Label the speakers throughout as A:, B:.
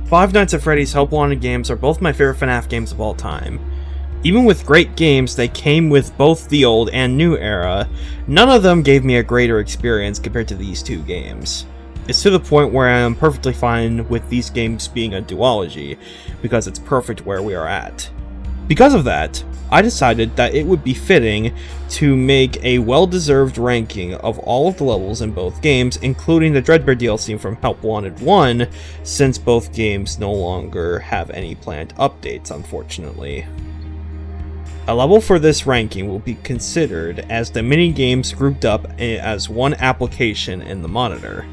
A: Five Nights at Freddy's Help Wanted games are both my favorite FNAF games of all time. Even with great games that came with both the old and new era, none of them gave me a greater experience compared to these two games. It's to the point where I am perfectly fine with these games being a duology, because it's perfect where we are at. Because of that, I decided that it would be fitting to make a well-deserved ranking of all of the levels in both games, including the Dreadbear DLC from Help Wanted 1, since both games no longer have any planned updates, unfortunately. A level for this ranking will be considered as the mini-games grouped up as one application in the monitor.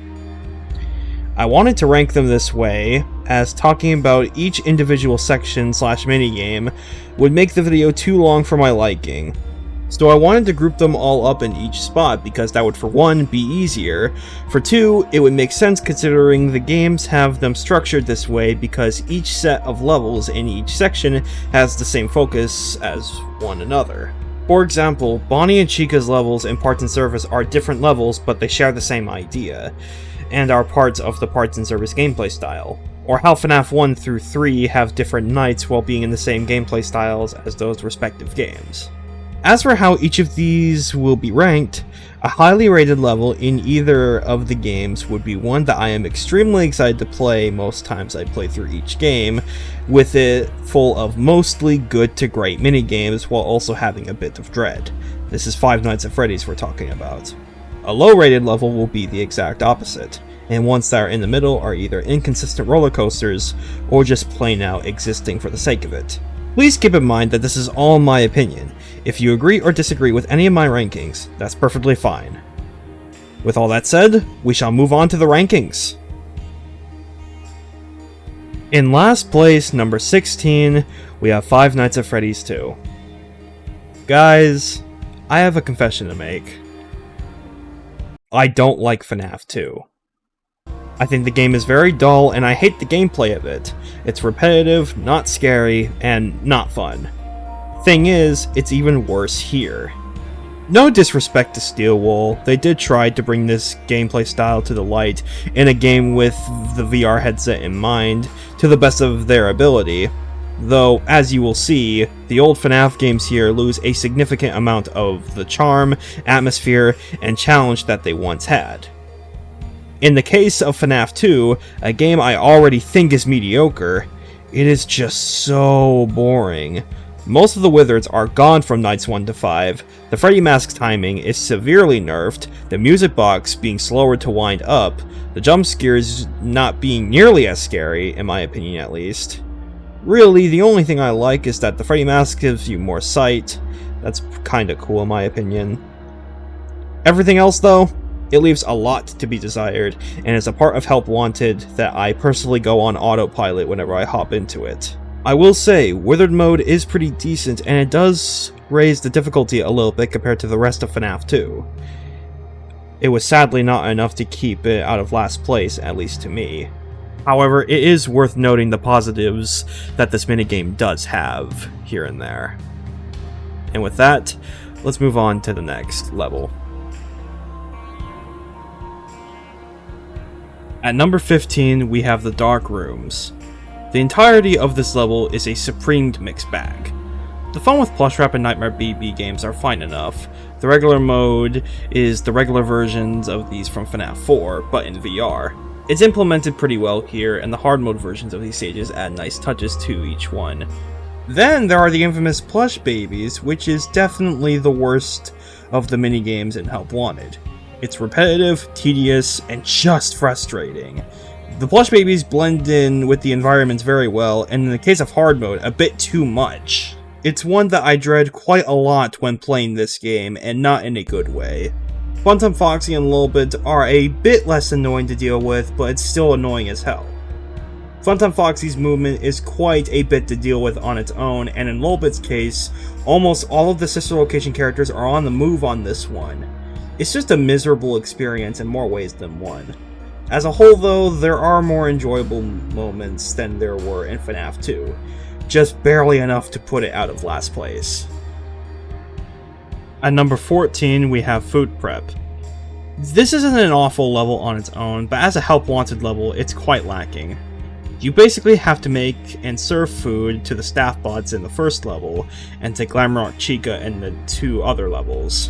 A: I wanted to rank them this way, as talking about each individual section / minigame would make the video too long for my liking. So I wanted to group them all up in each spot because that would, for one, be easier. For two, it would make sense considering the games have them structured this way because each set of levels in each section has the same focus as one another. For example, Bonnie and Chica's levels in Parts and Service are different levels, but they share the same idea, and are parts of the Parts and Service gameplay style. Or how FNAF 1 through 3 have different nights while being in the same gameplay styles as those respective games. As for how each of these will be ranked, a highly rated level in either of the games would be one that I am extremely excited to play most times I play through each game, with it full of mostly good to great minigames while also having a bit of dread. This is Five Nights at Freddy's we're talking about. A low rated level will be the exact opposite, and ones that are in the middle are either inconsistent roller coasters or just plain out existing for the sake of it. Please keep in mind that this is all my opinion. If you agree or disagree with any of my rankings, that's perfectly fine. With all that said, we shall move on to the rankings. In last place, number 16, we have Five Nights at Freddy's 2. Guys, I have a confession to make. I don't like FNAF 2. I think the game is very dull and I hate the gameplay of it. It's repetitive, not scary, and not fun. Thing is, it's even worse here. No disrespect to Steelwool, they did try to bring this gameplay style to the light in a game with the VR headset in mind, to the best of their ability. Though, as you will see, the old FNAF games here lose a significant amount of the charm, atmosphere, and challenge that they once had. In the case of FNAF 2, a game I already think is mediocre, it is just so boring. Most of the wizards are gone from nights 1 to 5, the Freddy mask timing is severely nerfed, the music box being slower to wind up, the jump scares not being nearly as scary, in my opinion at least. Really, the only thing I like is that the Freddy mask gives you more sight. That's kinda cool in my opinion. Everything else though, it leaves a lot to be desired, and is a part of Help Wanted that I personally go on autopilot whenever I hop into it. I will say, Withered mode is pretty decent, and it does raise the difficulty a little bit compared to the rest of FNAF 2. It was sadly not enough to keep it out of last place, at least to me. However, it is worth noting the positives that this minigame does have, here and there. And with that, let's move on to the next level. At number 15, we have the Dark Rooms. The entirety of this level is a supreme mixed bag. The fun with Plush Wrap and Nightmare BB games are fine enough. The regular mode is the regular versions of these from FNAF 4, but in VR. It's implemented pretty well here, and the hard mode versions of these stages add nice touches to each one. Then there are the infamous Plush Babies, which is definitely the worst of the minigames in Help Wanted. It's repetitive, tedious, and just frustrating. The Plush Babies blend in with the environments very well, and in the case of hard mode, a bit too much. It's one that I dread quite a lot when playing this game, and not in a good way. Funtime Foxy and Lolbit are a bit less annoying to deal with, but it's still annoying as hell. Funtime Foxy's movement is quite a bit to deal with on its own, and in Lolbit's case, almost all of the sister location characters are on the move on this one. It's just a miserable experience in more ways than one. As a whole though, there are more enjoyable moments than there were in FNAF 2, just barely enough to put it out of last place. At number 14, we have Food Prep. This isn't an awful level on its own, but as a Help Wanted level, it's quite lacking. You basically have to make and serve food to the staff bots in the first level, and to Glamrock Chica in the 2 other levels.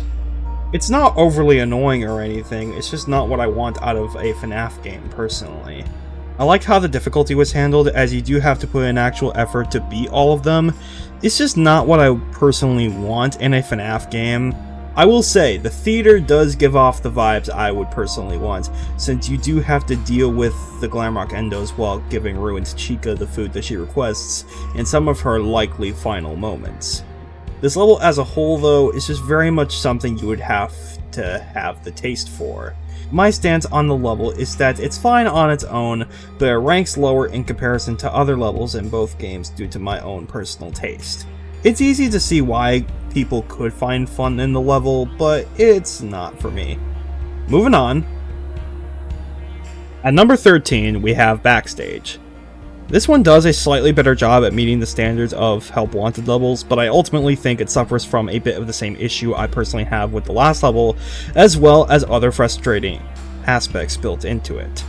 A: It's not overly annoying or anything, it's just not what I want out of a FNAF game, personally. I like how the difficulty was handled, as you do have to put in actual effort to beat all of them. It's just not what I personally want in a FNAF game. I will say, the theater does give off the vibes I would personally want, since you do have to deal with the Glamrock Endos while giving Ruined Chica the food that she requests in some of her likely final moments. This level as a whole, though, is just very much something you would have to have the taste for. My stance on the level is that it's fine on its own, but it ranks lower in comparison to other levels in both games due to my own personal taste. It's easy to see why people could find fun in the level, but it's not for me. Moving on. At number 13, we have Backstage. This one does a slightly better job at meeting the standards of Help Wanted levels, but I ultimately think it suffers from a bit of the same issue I personally have with the last level, as well as other frustrating aspects built into it.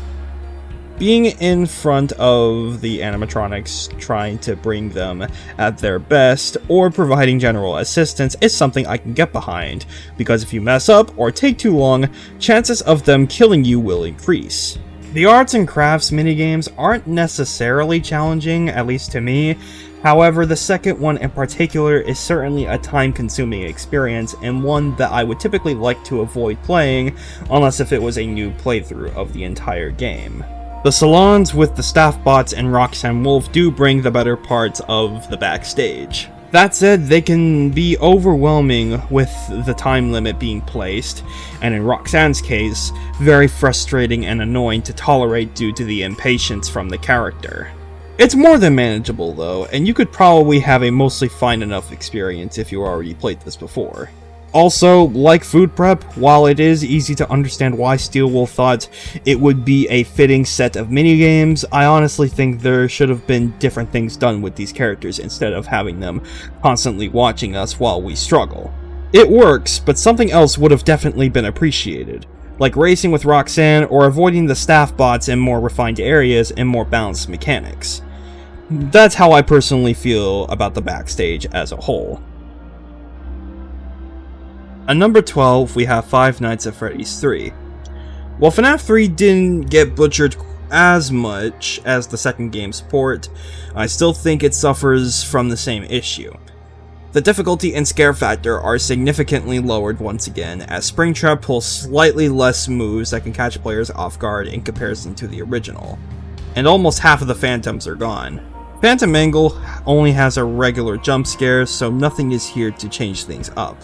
A: Being in front of the animatronics, trying to bring them at their best, or providing general assistance is something I can get behind, because if you mess up or take too long, chances of them killing you will increase. The arts and crafts minigames aren't necessarily challenging, at least to me. However, the second one in particular is certainly a time-consuming experience, and one that I would typically like to avoid playing, unless if it was a new playthrough of the entire game. The salons with the staff bots and Roxanne Wolf do bring the better parts of the Backstage. That said, they can be overwhelming with the time limit being placed, and in Roxanne's case, very frustrating and annoying to tolerate due to the impatience from the character. It's more than manageable though, and you could probably have a mostly fine enough experience if you already played this before. Also, like Food Prep, while it is easy to understand why Steelwool thought it would be a fitting set of minigames, I honestly think there should have been different things done with these characters instead of having them constantly watching us while we struggle. It works, but something else would have definitely been appreciated, like racing with Roxanne or avoiding the staff bots in more refined areas and more balanced mechanics. That's how I personally feel about the Backstage as a whole. At number 12, we have Five Nights at Freddy's 3. While FNAF 3 didn't get butchered as much as the second game's port, I still think it suffers from the same issue. The difficulty and scare factor are significantly lowered once again, as Springtrap pulls slightly less moves that can catch players off guard in comparison to the original. And almost half of the phantoms are gone. Phantom Angle only has a regular jump scare, so nothing is here to change things up.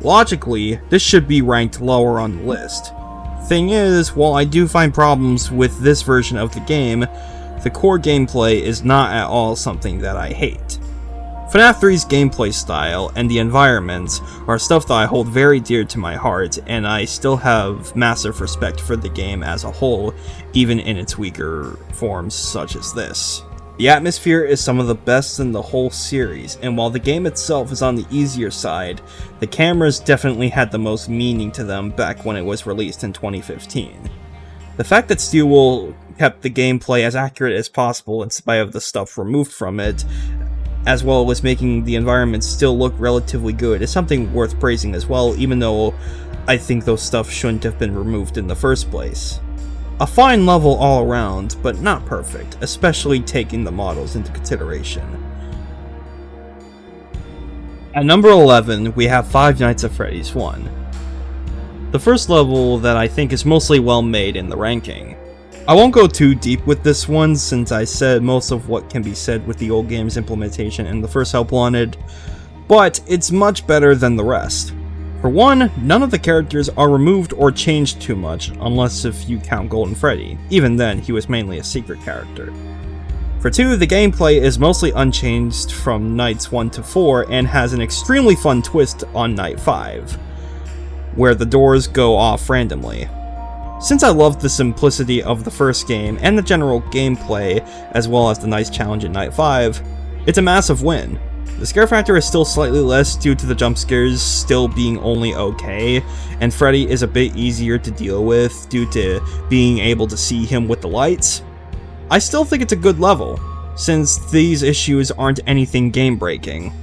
A: Logically, this should be ranked lower on the list. Thing is, while I do find problems with this version of the game, the core gameplay is not at all something that I hate. FNAF 3's gameplay style and the environments are stuff that I hold very dear to my heart, and I still have massive respect for the game as a whole, even in its weaker forms such as this. The atmosphere is some of the best in the whole series, and while the game itself is on the easier side, the cameras definitely had the most meaning to them back when it was released in 2015. The fact that Steelwool kept the gameplay as accurate as possible in spite of the stuff removed from it, as well as making the environments still look relatively good, is something worth praising as well, even though I think those stuff shouldn't have been removed in the first place. A fine level all around, but not perfect, especially taking the models into consideration. At number 11, we have Five Nights at Freddy's 1. The first level that I think is mostly well made in the ranking. I won't go too deep with this one, since I said most of what can be said with the old game's implementation in the first Help Wanted, but it's much better than the rest. For one, none of the characters are removed or changed too much, unless if you count Golden Freddy. Even then, he was mainly a secret character. For two, the gameplay is mostly unchanged from nights 1 to 4 and has an extremely fun twist on night 5, where the doors go off randomly. Since I loved the simplicity of the first game and the general gameplay, as well as the nice challenge in night 5, it's a massive win. The scare factor is still slightly less due to the jump scares still being only okay, and Freddy is a bit easier to deal with due to being able to see him with the lights. I still think it's a good level, since these issues aren't anything game-breaking.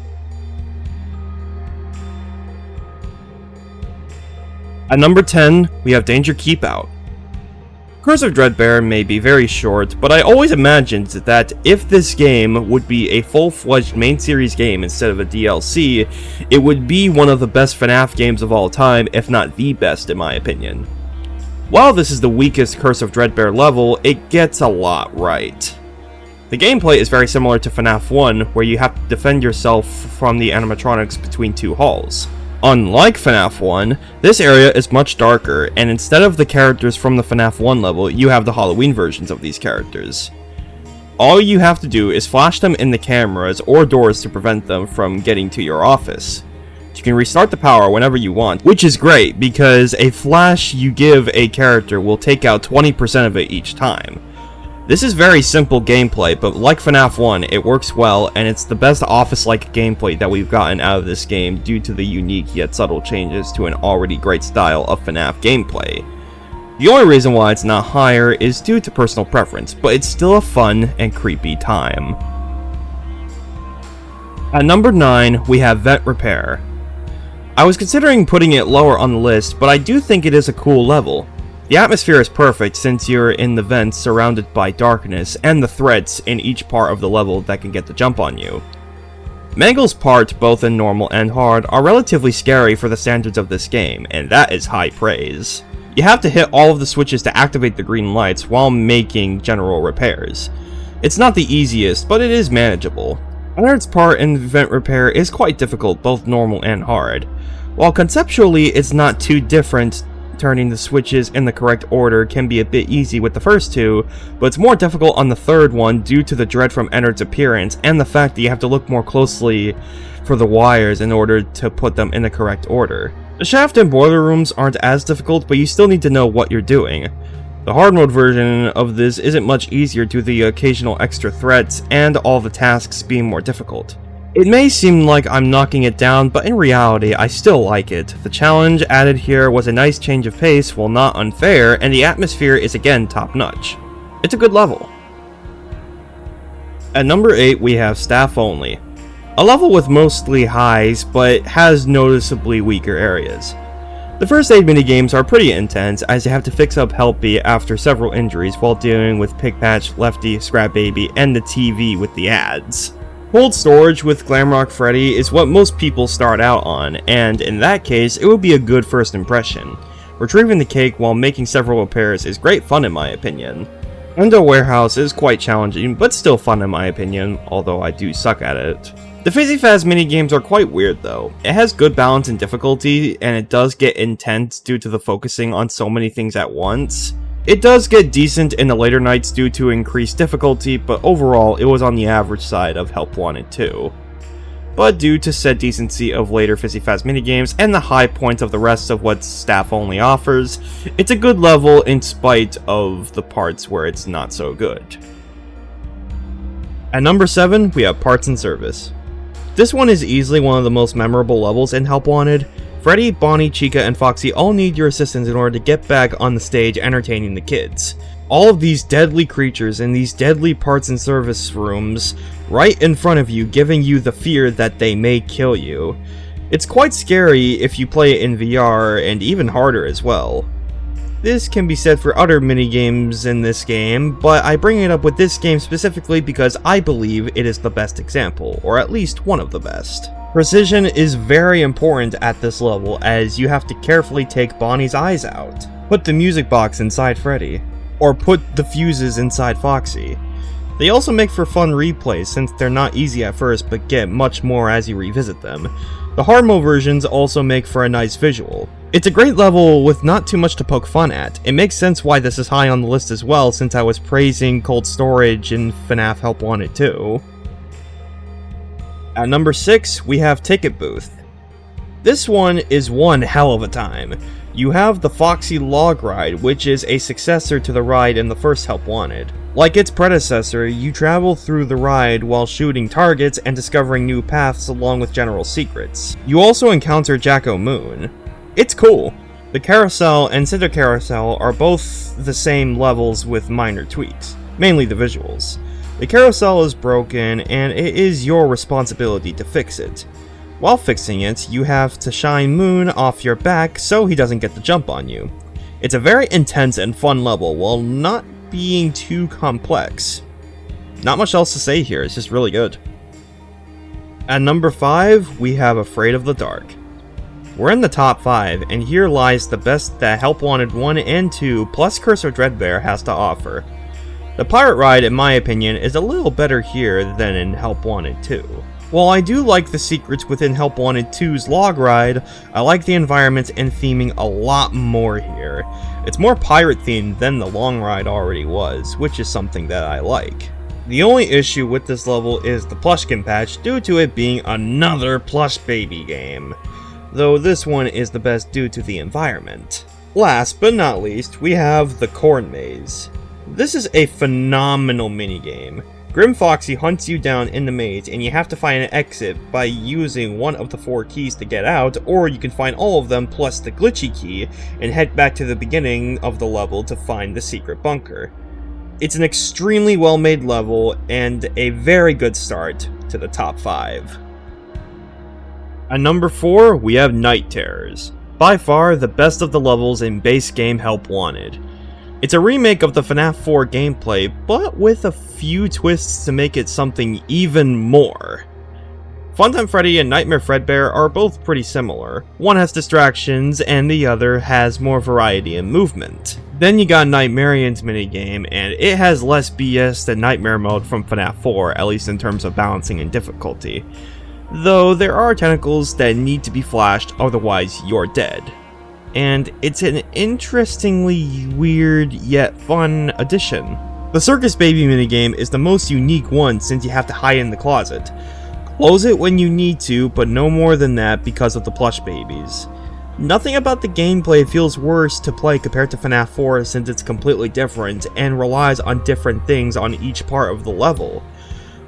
A: At number 10, we have Danger Keep Out. Curse of Dreadbear may be very short, but I always imagined that if this game would be a full-fledged main series game instead of a DLC, it would be one of the best FNAF games of all time, if not the best in my opinion. While this is the weakest Curse of Dreadbear level, it gets a lot right. The gameplay is very similar to FNAF 1, where you have to defend yourself from the animatronics between two halls. Unlike FNAF 1, this area is much darker, and instead of the characters from the FNAF 1 level, you have the Halloween versions of these characters. All you have to do is flash them in the cameras or doors to prevent them from getting to your office. You can restart the power whenever you want, which is great because a flash you give a character will take out 20% of it each time. This is very simple gameplay, but like FNAF 1, it works well, and it's the best office-like gameplay that we've gotten out of this game due to the unique yet subtle changes to an already great style of FNAF gameplay. The only reason why it's not higher is due to personal preference, but it's still a fun and creepy time. At number 9, we have Vent Repair. I was considering putting it lower on the list, but I do think it is a cool level. The atmosphere is perfect since you're in the vents surrounded by darkness and the threats in each part of the level that can get the jump on you. Mangle's parts, both in normal and hard, are relatively scary for the standards of this game, and that is high praise. You have to hit all of the switches to activate the green lights while making general repairs. It's not the easiest, but it is manageable. Leonard's part in Vent Repair is quite difficult, both normal and hard. While conceptually it's not too different, turning the switches in the correct order can be a bit easy with the first two, but it's more difficult on the third one due to the dread from Ennard's appearance and the fact that you have to look more closely for the wires in order to put them in the correct order. The shaft and boiler rooms aren't as difficult, but you still need to know what you're doing. The hard mode version of this isn't much easier due to the occasional extra threats and all the tasks being more difficult. It may seem like I'm knocking it down, but in reality, I still like it. The challenge added here was a nice change of pace while not unfair, and the atmosphere is again top-notch. It's a good level. At number 8, we have Staff Only. A level with mostly highs, but has noticeably weaker areas. The first 8 minigames are pretty intense, as you have to fix up Helpy after several injuries while dealing with Pigpatch, Lefty, Scrap Baby, and the TV with the ads. Cold storage with Glamrock Freddy is what most people start out on, and in that case, it would be a good first impression. Retrieving the cake while making several repairs is great fun in my opinion. Endo Warehouse is quite challenging, but still fun in my opinion, although I do suck at it. The Fizzy Faz minigames are quite weird though. It has good balance and difficulty, and it does get intense due to the focusing on so many things at once. It does get decent in the later nights due to increased difficulty, but overall it was on the average side of Help Wanted 2. But due to said decency of later Fizzy Faz minigames and the high points of the rest of what Staff Only offers, it's a good level in spite of the parts where it's not so good. At number 7, we have Parts and Service. This one is easily one of the most memorable levels in Help Wanted. Freddy, Bonnie, Chica, and Foxy all need your assistance in order to get back on the stage entertaining the kids. All of these deadly creatures in these deadly parts and service rooms right in front of you, giving you the fear that they may kill you. It's quite scary if you play it in VR, and even harder as well. This can be said for other minigames in this game, but I bring it up with this game specifically because I believe it is the best example, or at least one of the best. Precision is very important at this level, as you have to carefully take Bonnie's eyes out, put the music box inside Freddy, or put the fuses inside Foxy. They also make for fun replays since they're not easy at first but get much more as you revisit them. The hard mode versions also make for a nice visual. It's a great level with not too much to poke fun at. It makes sense why this is high on the list as well, since I was praising cold storage in Fnaf Help Wanted 2. At number 6, we have Ticket Booth. This one is one hell of a time. You have the Foxy Log Ride, which is a successor to the ride in the first Help Wanted. Like its predecessor, you travel through the ride while shooting targets and discovering new paths along with general secrets. You also encounter Jacko Moon. It's cool. The Carousel and Cinder Carousel are both the same levels with minor tweaks. mainly the visuals. The carousel is broken, and it is your responsibility to fix it. While fixing it, you have to shine Moon off your back so he doesn't get the jump on you. It's a very intense and fun level while not being too complex. Not much else to say here, it's just really good. At number 5, we have Afraid of the Dark. We're in the top 5, and here lies the best that Help Wanted 1 and 2 plus Curse of Dreadbear has to offer. The pirate ride, in my opinion, is a little better here than in Help Wanted 2. While I do like the secrets within Help Wanted 2's log ride, I like the environments and theming a lot more here. It's more pirate themed than the long ride already was, which is something that I like. The only issue with this level is the Plushkin patch due to it being another plush baby game, though this one is the best due to the environment. Last but not least, we have the Corn Maze. This is a phenomenal minigame. Grim Foxy hunts you down in the maze and you have to find an exit by using one of the 4 keys to get out, or you can find all of them plus the glitchy key and head back to the beginning of the level to find the secret bunker. It's an extremely well made level and a very good start to the top 5. At number 4, we have Night Terrors. By far the best of the levels in base game Help Wanted. It's a remake of the Fnaf 4 gameplay, but with a few twists to make it something even more. Funtime Freddy and Nightmare Fredbear are both pretty similar. One has distractions, and the other has more variety in movement. Then you got Nightmarian's minigame, and it has less BS than Nightmare Mode from Fnaf 4, at least in terms of balancing and difficulty. Though there are tentacles that need to be flashed, otherwise you're dead. And it's an interestingly weird yet fun addition. The Circus Baby minigame is the most unique one since you have to hide in the closet. Close it when you need to, but no more than that because of the plush babies. Nothing about the gameplay feels worse to play compared to Fnaf 4 since it's completely different and relies on different things on each part of the level,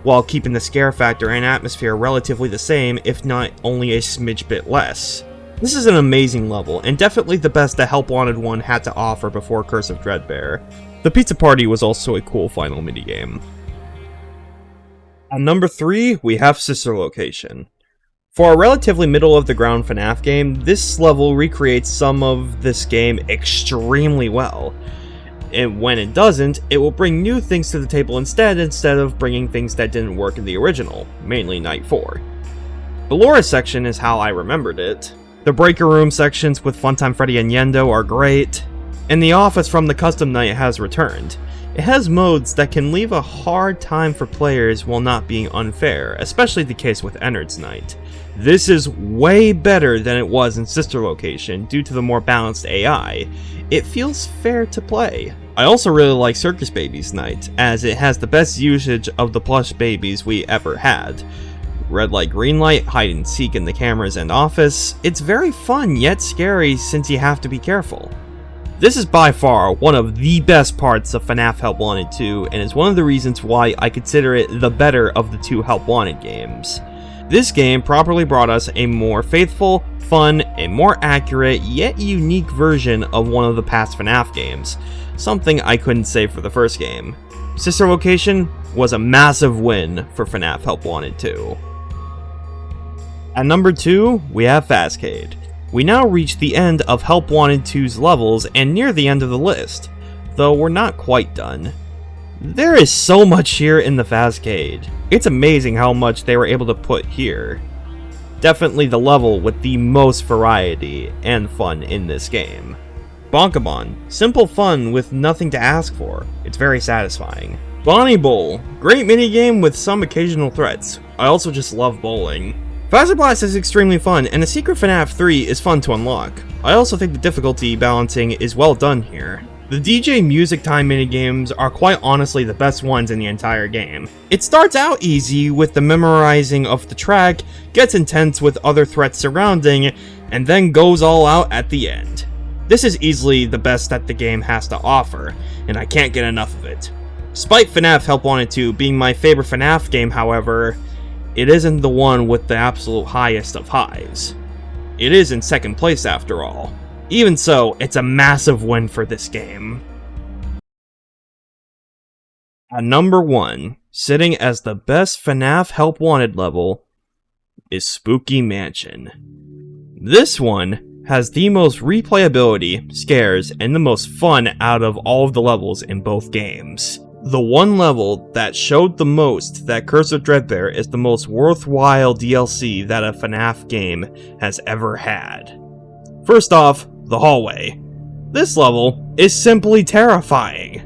A: while keeping the scare factor and atmosphere relatively the same, if not only a smidge bit less. This is an amazing level, and definitely the best that Help Wanted 1 had to offer before Curse of Dreadbear. The Pizza Party was also a cool final minigame. At number 3, we have Sister Location. For a relatively middle-of-the-ground FNAF game, this level recreates some of this game extremely well. And when it doesn't, it will bring new things to the table instead of bringing things that didn't work in the original, mainly Night 4. The Laura section is how I remembered it. The Breaker Room sections with Funtime Freddy and Yendo are great, and the office from the Custom Night has returned. It has modes that can leave a hard time for players while not being unfair, especially the case with Ennard's Night. This is way better than it was in Sister Location due to the more balanced AI. It feels fair to play. I also really like Circus Baby's Night, as it has the best usage of the plush babies we ever had. Red light, green light, hide and seek in the cameras and office. It's very fun yet scary since you have to be careful. This is by far one of the best parts of FNAF Help Wanted 2, and is one of the reasons why I consider it the better of the 2 Help Wanted games. This game properly brought us a more faithful, fun, and more accurate yet unique version of one of the past FNAF games, something I couldn't say for the first game. Sister Location was a massive win for FNAF Help Wanted 2. At number 2, we have Fastcade. We now reach the end of Help Wanted 2's levels and near the end of the list, though we're not quite done. There is so much here in the Fastcade. It's amazing how much they were able to put here. Definitely the level with the most variety and fun in this game. Bonkabon, simple fun with nothing to ask for. It's very satisfying. Bonnie Bowl, great minigame with some occasional threats. I also just love bowling. Faster Blast is extremely fun, and the Secret FNAF 3 is fun to unlock. I also think the difficulty balancing is well done here. The DJ Music Time minigames are quite honestly the best ones in the entire game. It starts out easy with the memorizing of the track, gets intense with other threats surrounding, and then goes all out at the end. This is easily the best that the game has to offer, and I can't get enough of it. Despite FNAF Help Wanted 2 being my favorite FNAF game, however, it isn't the one with the absolute highest of highs. It is in second place after all. Even so, it's a massive win for this game. At number 1, sitting as the best FNAF Help Wanted level, is Spooky Mansion. This one has the most replayability, scares, and the most fun out of all of the levels in both games. The one level that showed the most that Curse of Dreadbear is the most worthwhile DLC that a FNAF game has ever had. First off, the hallway. This level is simply terrifying.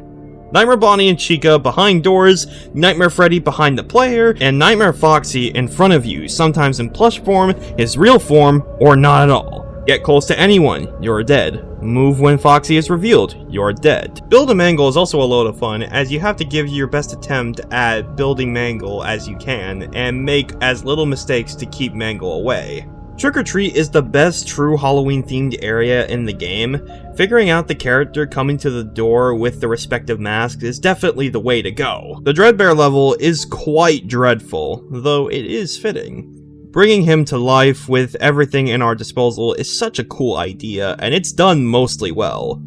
A: Nightmare Bonnie and Chica behind doors, Nightmare Freddy behind the player, and Nightmare Foxy in front of you, sometimes in plush form, his real form, or not at all. Get close to anyone, you're dead. Move when Foxy is revealed, you're dead. Build a Mangle is also a load of fun, as you have to give your best attempt at building Mangle as you can, and make as little mistakes to keep Mangle away. Trick or Treat is the best true Halloween themed area in the game. Figuring out the character coming to the door with the respective masks is definitely the way to go. The Dreadbear level is quite dreadful, though it is fitting. Bringing him to life with everything in our disposal is such a cool idea, and it's done mostly well.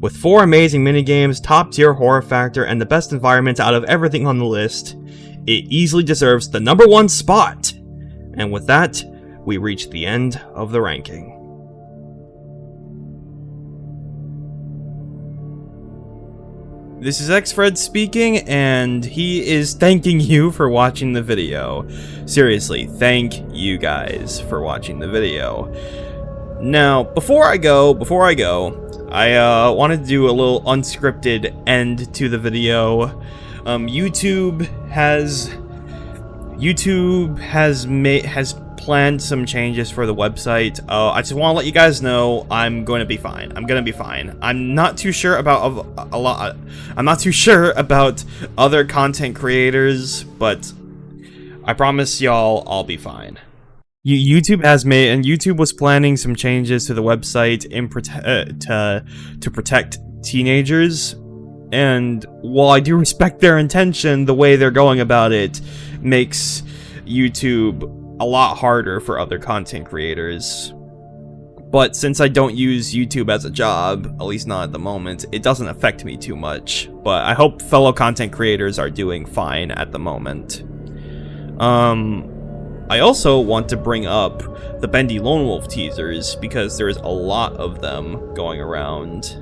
A: With 4 amazing minigames, top tier horror factor, and the best environment out of everything on the list, it easily deserves the number 1 spot. And with that, we reach the end of the ranking. This is XFred speaking, and he is thanking you for watching the video. Seriously, thank you guys for watching the video. Now, before I go, I wanted to do a little unscripted end to the video. YouTube has planned some changes for the website. I just want to let you guys know I'm going to be fine. I'm not too sure about I'm not too sure about other content creators, but I promise y'all I'll be fine. YouTube was planning some changes to the website to protect teenagers. And while I do respect their intention, the way they're going about it makes YouTube a lot harder for other content creators. But since I don't use YouTube as a job, at least not at the moment, it doesn't affect me too much. But I hope fellow content creators are doing fine at the moment. I also want to bring up the Bendy Lone Wolf teasers, because there's a lot of them going around.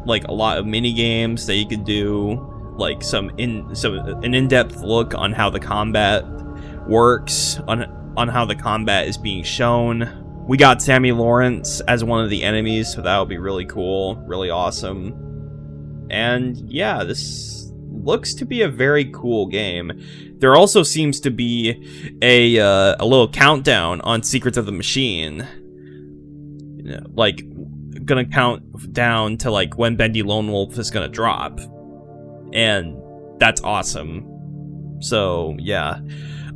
A: Like a lot of mini games that you could do, like an in-depth look on how the combat works, on how the combat is being shown. We got Sammy Lawrence as one of the enemies, so that would be really cool, really awesome. And yeah, this looks to be a very cool game. There also seems to be a little countdown on Secrets of the Machine. You know, like gonna count down to like when Bendy Lone Wolf is gonna drop, and that's awesome. So yeah,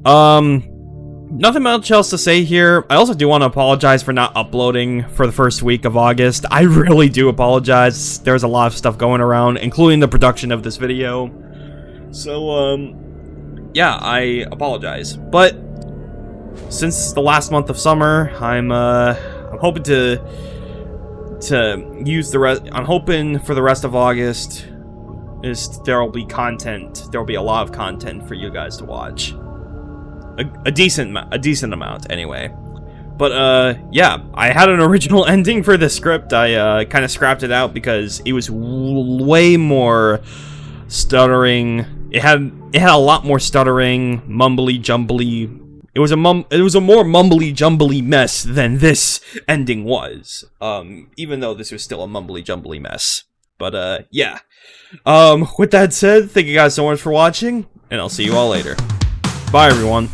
A: nothing much else to say here. I also do want to apologize for not uploading for the first week of August. I really do apologize. There's a lot of stuff going around, including the production of this video. So yeah, I apologize. But since the last month of summer, I'm hoping to use the rest. I'm hoping for the rest of August there'll be content. There'll be a lot of content for you guys to watch. A decent amount, anyway. But yeah, I had an original ending for the script. I kind of scrapped it out because it was way more stuttering. It had a lot more stuttering, mumbly jumbly. It was a more mumbly jumbly mess than this ending was. Even though this was still a mumbly jumbly mess. But yeah. With that said, thank you guys so much for watching, and I'll see you all later. Bye everyone.